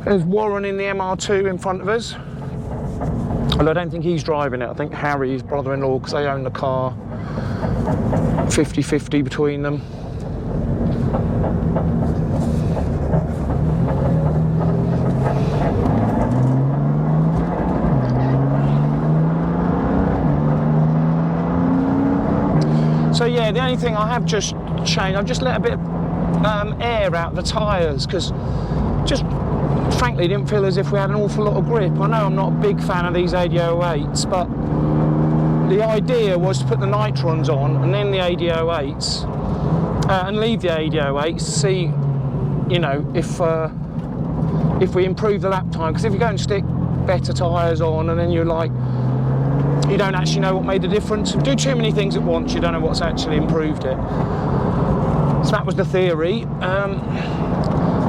There's Warren in the MR2 in front of us. Well, I don't think he's driving it. I think Harry, his brother-in-law, because they own the car. 50-50 between them. So yeah, the only thing I have just changed, I've just let a bit of air out the tyres, because just frankly didn't feel as if we had an awful lot of grip. I know I'm not a big fan of these 8008s, but the idea was to put the nitrons on and then the 8008s and leave the 8008s to see, you know, if we improve the lap time. Because if you go and stick better tyres on and then you're like, you don't actually know what made the difference. Do too many things at once, you don't know what's actually improved it. So that was the theory.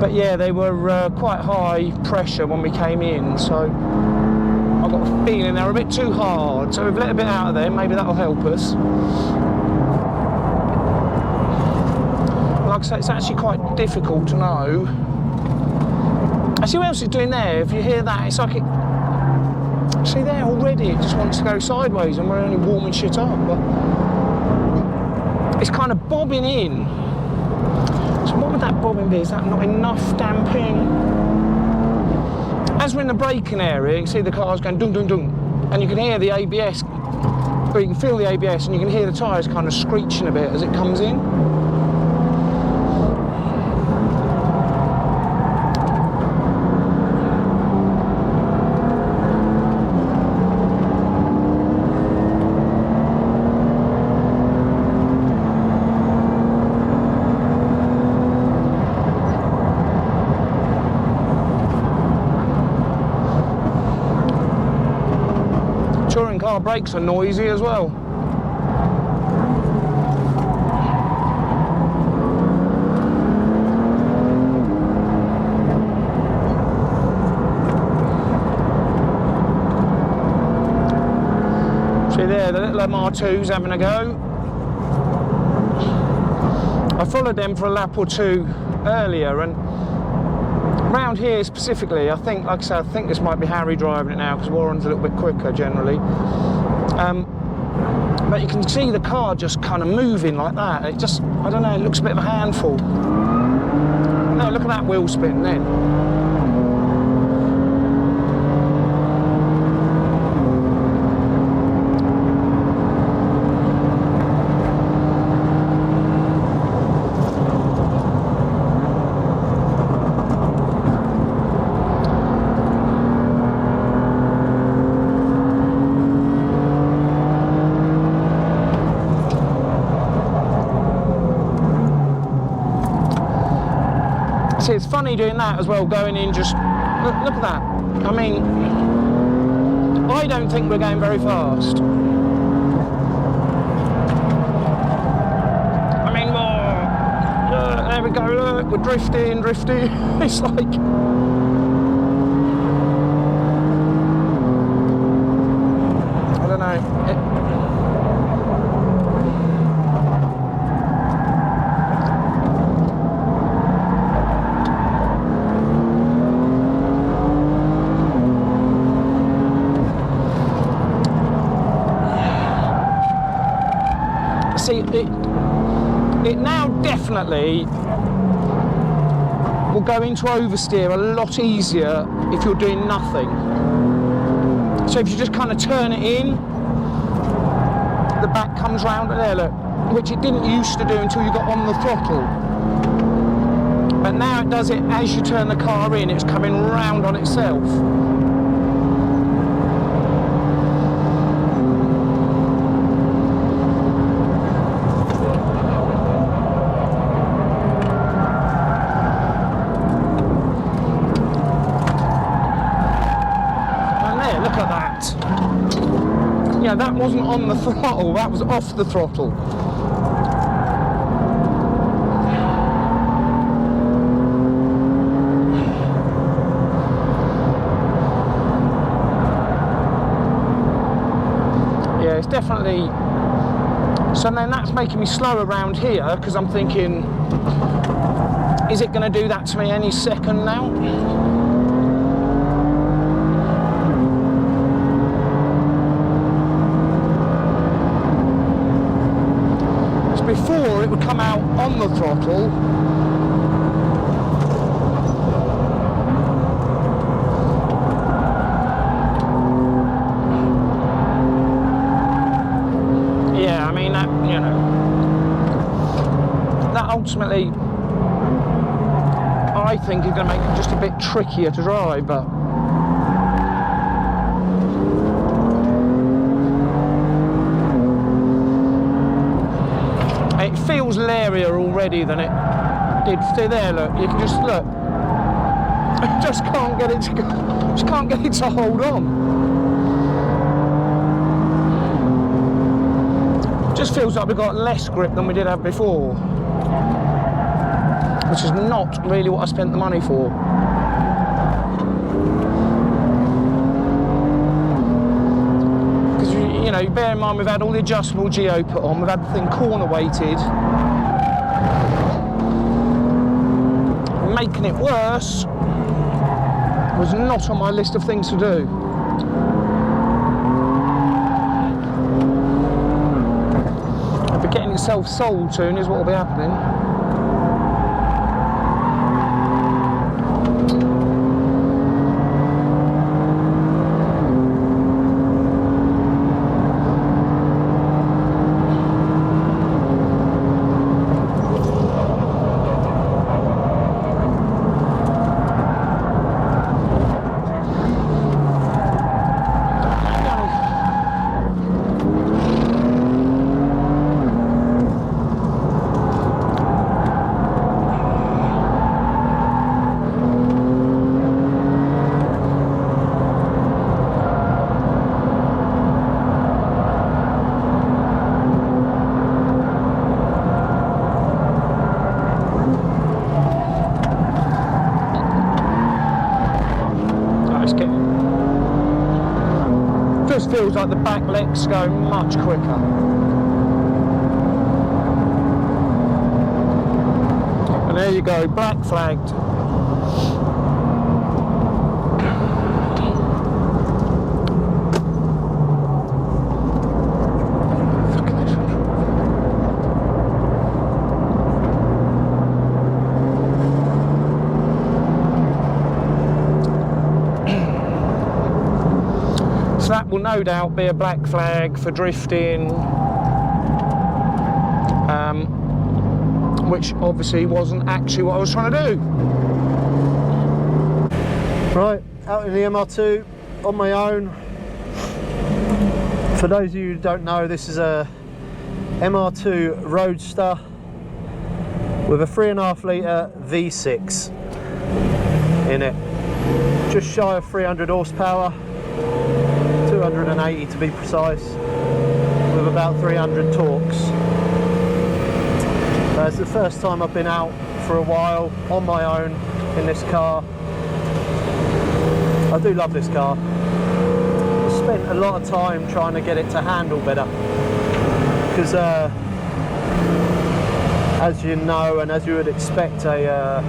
But yeah, they were quite high pressure when we came in, so I got a feeling they were a bit too hard. So we've let a bit out of there, maybe that'll help us. Like I say, it's actually quite difficult to know. Actually, what else is doing there? If you hear that, it's like it... See there already, it just wants to go sideways and we're only warming shit up, but it's kind of bobbing in. So what would that bobbing be? Is that not enough damping? As we're in the braking area, you can see the cars going dun dun dun, and you can hear the ABS, or you can feel the ABS, and you can hear the tyres kind of screeching a bit as it comes in. Touring car brakes are noisy as well. See there, the little MR2's having a go. I followed them for a lap or two earlier, and around here specifically, I think, like I said, I think this might be Harry driving it now because Warren's a little bit quicker generally. But you can see the car just kind of moving like that. It just, I don't know, it looks a bit of a handful. No, look at that wheel spin then. See, it's funny doing that as well, going in just, look at that. I mean, I don't think we're going very fast. I mean, there we go, look, we're drifting. It's like... I don't know. See, it now definitely will go into oversteer a lot easier if you're doing nothing. So if you just kind of turn it in, the back comes round there, look, which it didn't used to do until you got on the throttle. But now it does it as you turn the car in, it's coming round on itself. Yeah, that wasn't on the throttle, that was off the throttle. Yeah, it's definitely... So then that's making me slow around here, because I'm thinking, is it going to do that to me any second now? before it would come out on the throttle. Yeah, I mean, that, you know, that ultimately I think is going to make it just a bit trickier to drive, but it feels lairier already than it did. See there, look, you can just look. Just can't get it to go, just can't get it to hold on. Just feels like we've got less grip than we did have before, which is not really what I spent the money for. Because, you know, bear in mind we've had all the adjustable geo put on, we've had the thing corner weighted. Making it worse was not on my list of things to do. But getting itself sold soon is what will be happening. Just feels like the back legs go much quicker. And there you go, black flagged. So that will no doubt be a black flag for drifting, which obviously wasn't actually what I was trying to do. Right, out in the MR2 on my own. For those of you who don't know, this is a MR2 Roadster with a 3.5 litre V6 in it. Just shy of 300 horsepower. 280 to be precise, with about 300 torques. It's the first time I've been out for a while on my own in this car. I do love this car. I spent a lot of time trying to get it to handle better, because as you know and as you would expect, a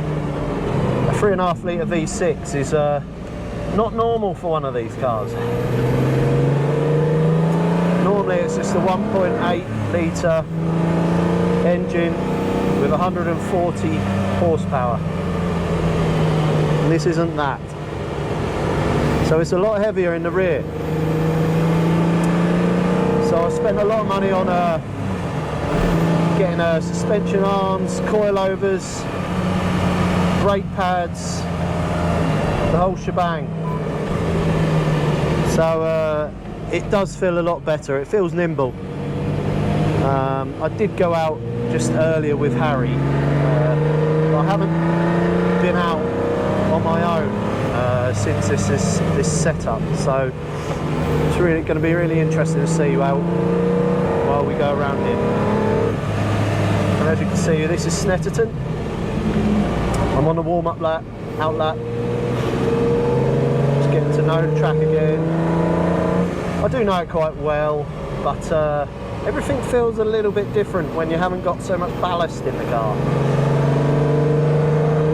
3.5 litre V6 is not normal for one of these cars. Normally it's just a 1.8 litre engine with 140 horsepower. And this isn't that. So it's a lot heavier in the rear. So I spent a lot of money on getting suspension arms, coilovers, brake pads, the whole shebang. So it does feel a lot better. It feels nimble. I did go out just earlier with Harry, but I haven't been out on my own since this setup. So it's really going to be really interesting to see while we go around here. And as you can see, this is Snetterton. I'm on the warm-up lap, out lap. Just getting to know the track again. I do know it quite well, but everything feels a little bit different when you haven't got so much ballast in the car.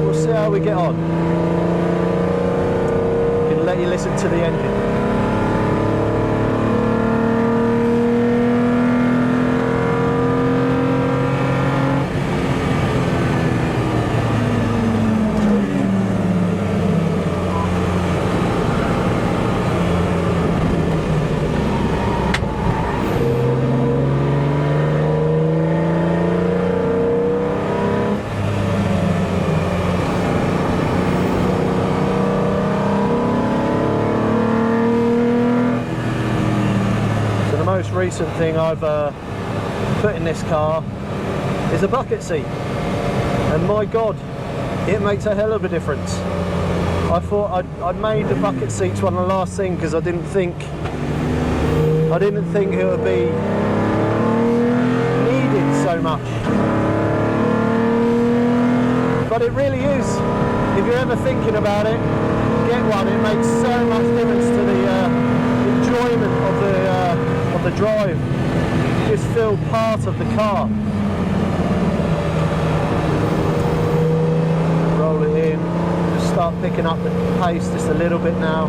We'll see how we get on. I'm gonna let you listen to the engine. recent thing I've put in this car is a bucket seat, and my God, it makes a hell of a difference. I thought I'd made the bucket seats one of the last thing because I didn't think it would be needed so much, but it really is. If you're ever thinking about it, get one. It makes so much difference to the enjoyment of the drive. You just feel part of the car. Roll it in. Just start picking up the pace just a little bit now.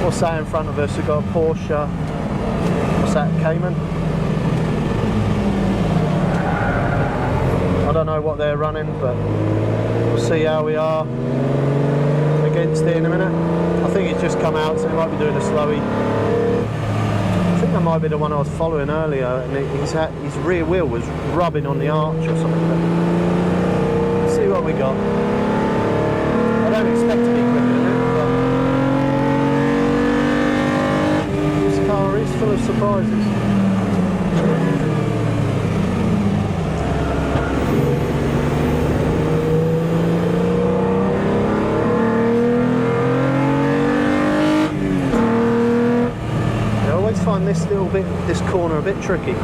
What's that in front of us? We've got a Porsche. What's that, Cayman? I don't know what they're running, but we'll see how we are against it in a minute. I think it's just come out, so he might be doing a slowie. I think that might be the one I was following earlier, and his rear wheel was rubbing on the arch or something. Let's see what we got. I don't expect to be quicker than it, but this car is full of surprises. Find this corner a bit tricky.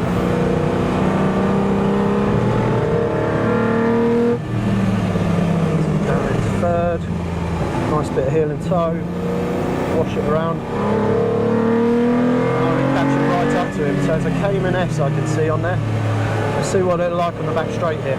Down into third, nice bit of heel and toe, wash it around. I'm catching right up to him, so it's a Cayman S I can see on there. Let's see what it'll like on the back straight here.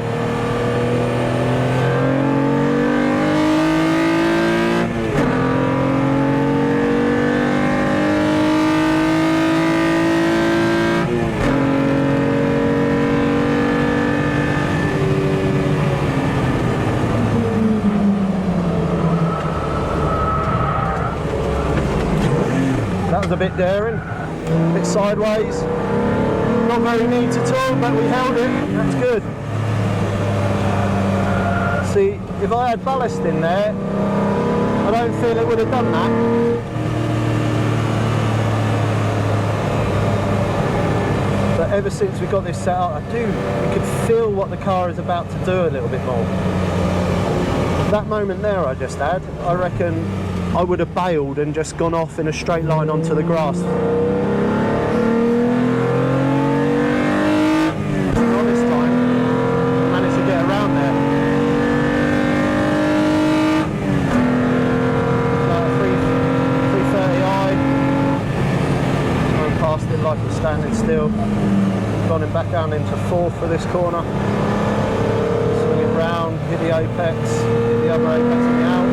A bit daring, a bit sideways, not very neat at all, but we held it. That's good. See, if I had ballast in there, I don't feel it would have done that. But ever since we got this set up, you could feel what the car is about to do a little bit more. That moment there I just had, I reckon I would have bailed and just gone off in a straight line onto the grass. Not this time. Managed to get around there. 330i. Going past it like it's standing still. Gone it back down into fourth for this corner. Swing it round, hit the apex, hit the other apex on the out.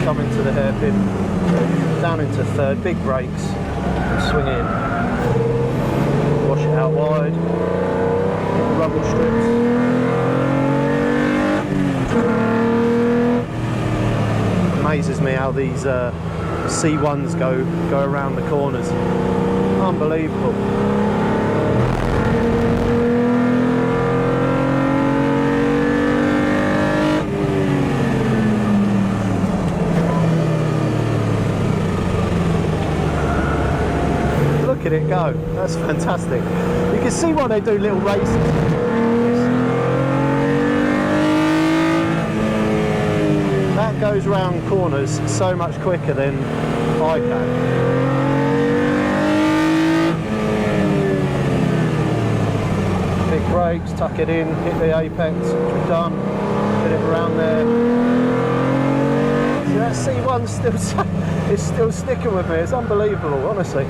Come into the hairpin, down into third, big brakes, and swing in. Wash it out wide, rubble strips. Amazes me how these C1s go around the corners. Unbelievable. Look at it go, that's fantastic. You can see why they do little races. That goes round corners so much quicker than I can. Big brakes, tuck it in, hit the apex, which we've done, get it around there. See, that C1's still sticking with me, it's unbelievable, honestly.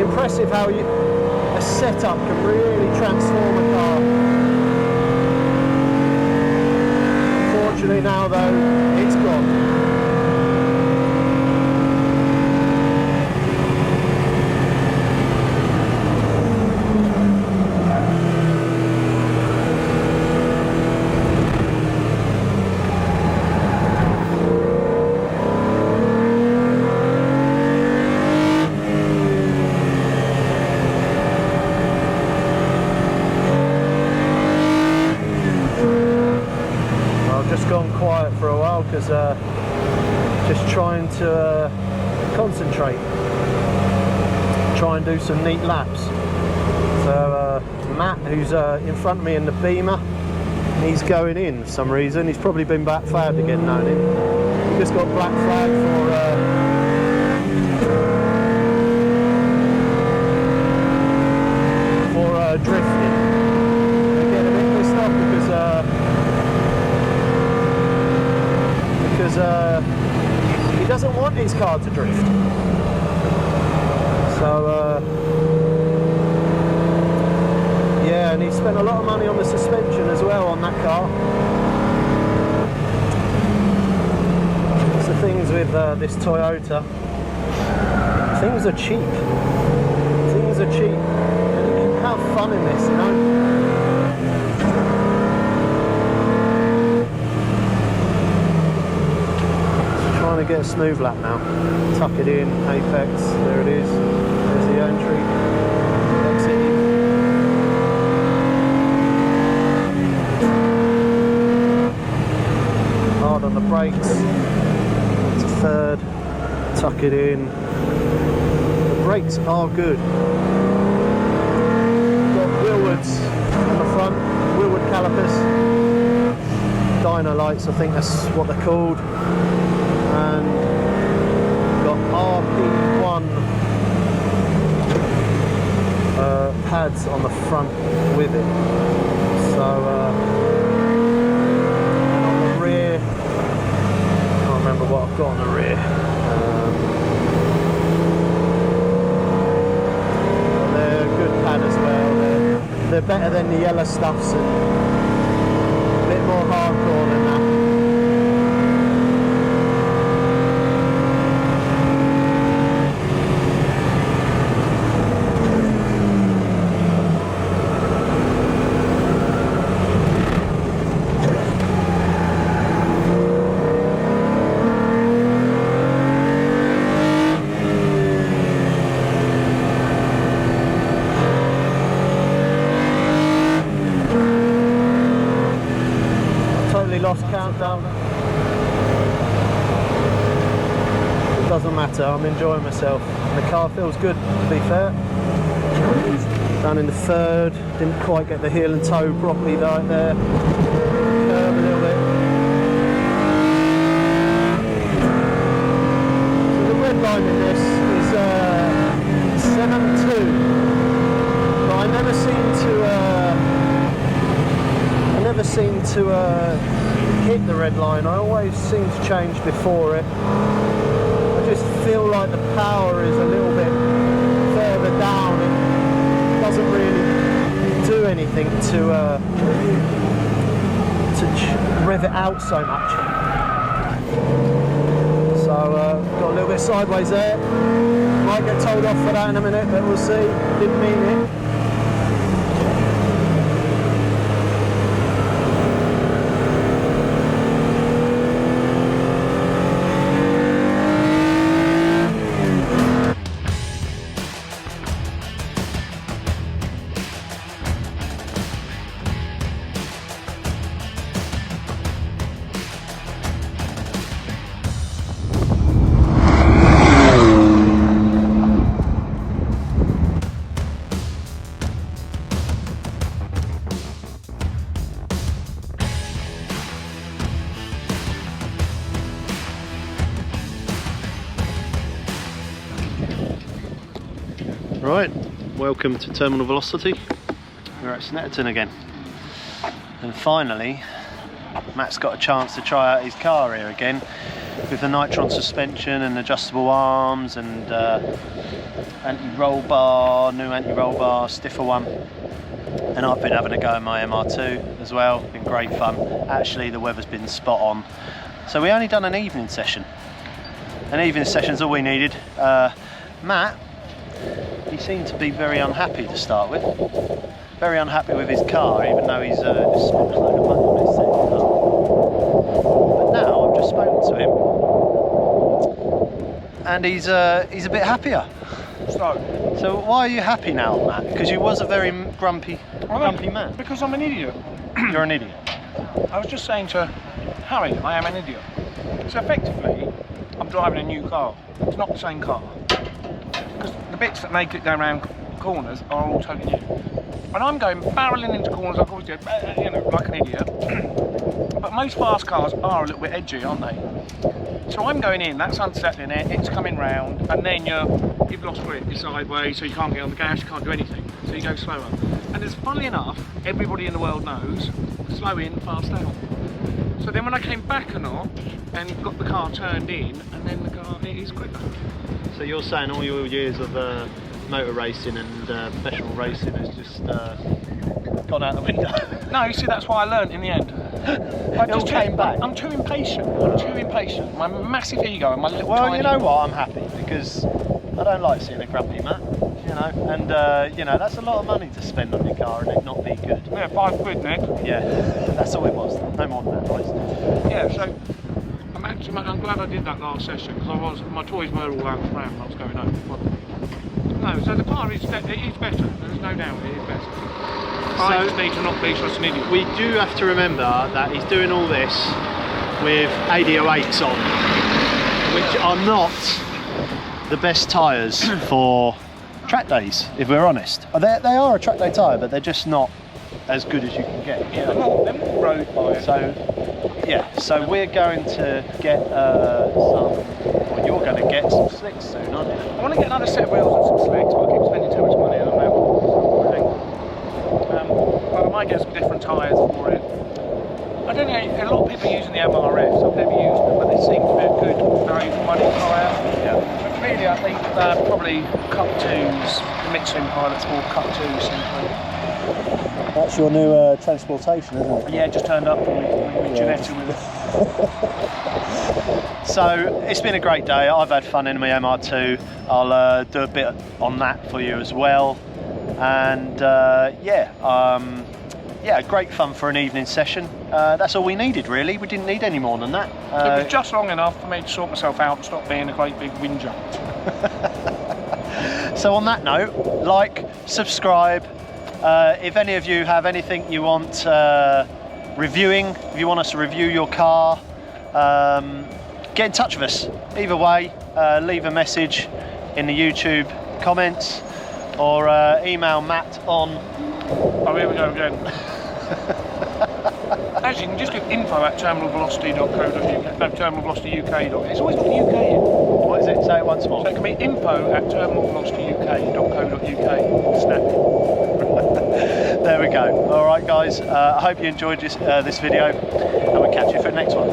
Impressive how a setup can really transform a car. Unfortunately now though, it's gone. Gone quiet for a while because just trying to concentrate, try and do some neat laps. So Matt, who's in front of me in the Beamer, he's going in for some reason. He's probably been back flagged again, known him. He just got black flag for drifting. I get a bit pissed off because he doesn't want his car to drift. So yeah, and he spent a lot of money on the suspension as well on that car. It's the things with this Toyota. Things are cheap. Things are cheap. And you can have fun in this, you know. Trying to get a smooth lap now. Tuck it in, apex, there it is. There's the entry. Exiting. Hard on the brakes. It's a third. Tuck it in. The brakes are good. Got wheelwoods on the front, wheelwood calipers. Dyno lights, I think that's what they're called. And got RP1 pads on the front with it. So and on the rear, I can't remember what I've got on the rear. They're a good pad as well. They're better than the yellow stuffs and a bit more hardcore than that. Lost countdown. It doesn't matter, I'm enjoying myself. The car feels good, to be fair. Down in the third, didn't quite get the heel and toe properly right there. Curve a little bit. So the red line in this is 7.2, but I never seem to hit the red line. I always seem to change before it. I just feel like the power is a little bit further down. It doesn't really do anything to rev it out so much. So got a little bit sideways there. Might get told off for that in a minute, but we'll see. Didn't mean it. Right, welcome to Terminal Velocity. We're at Snetterton again. And finally, Matt's got a chance to try out his car here again with the Nitron suspension and adjustable arms and anti-roll bar, new anti-roll bar, stiffer one. And I've been having a go in my MR2 as well, been great fun. Actually, the weather's been spot on. So we only done an evening session. An evening session's all we needed. Matt, he seemed to be very unhappy to start with. Very unhappy with his car, even though he's just spent a load of money on his second car. But now I've just spoken to him, and he's a bit happier. So why are you happy now, Matt? Because you was a very grumpy man. Because I'm an idiot. You're an idiot. I was just saying to Harry, I am an idiot. So effectively, I'm driving a new car. It's not the same car. Because the bits that make it go around corners are all totally new. When I'm going barreling into corners, I always do, you know, like an idiot. But most fast cars are a little bit edgy, aren't they? So I'm going in, that's unsettling it, it's coming round, and then you've lost grip, you're sideways, so you can't get on the gas, you can't do anything, so you go slower. And as funnily enough, everybody in the world knows, slow in, fast out. So then when I came back a notch and got the car turned in, and then the car, it is quicker. So you're saying all your years of motor racing and professional racing has just gone out the window? No, you see, that's why I learnt in the end. I just came back. I'm too impatient. I'm too impatient. My massive ego and my little Well, tiny... you know what? I'm happy because I don't like seeing a grumpy Matt, you know, and you know, that's a lot of money to spend on your car and it not be good. Yeah, £5, Nick. Yeah, that's all it was. No more than that, boys. Yeah, so I'm glad I did that last session because my toys were all out of round when I was going home. But, no, so the car is better. There's no doubt it is better. I just need to not be such an idiot. We do have to remember that he's doing all this with 808s on, which are not the best tyres for track days, if we're honest. They are a track day tyre, but they're just not as good as you can get. Yeah, they're more road tyres. So, yeah, so we're going to get well, you're going to get some slicks soon, aren't you? I want to get another set of wheels and some slicks, but I keep spending too much money on them. But I might get some different tyres for it. I don't know, a lot of people are using the MR2s. I've never used them, but they seem to be a good value for money tyre. Yeah. But really, I think probably Cup 2s, the Mitsui Pilot Sport Cup 2s simply. That's your new transportation, isn't it? Yeah, it just turned up for me with Janetta with it. So it's been a great day. I've had fun in my MR2. I'll do a bit on that for you as well. And yeah, great fun for an evening session. That's all we needed, really. We didn't need any more than that. It was just long enough for me to sort myself out and stop being a great big whinger. So on that note, like, subscribe. If any of you have anything you want reviewing, if you want us to review your car, get in touch with us. Either way, leave a message in the YouTube comments or email Matt on... Oh, here we go again. Actually, you can just do info@terminalvelocity.co.uk. No, terminalvelocityuk.co.uk. It's always got the UK in. What is it? Say it once more. So it can be info@terminalvelocityuk.co.uk. Snap. There we go. All right, guys. I hope you enjoyed this video, and we'll catch you for the next one.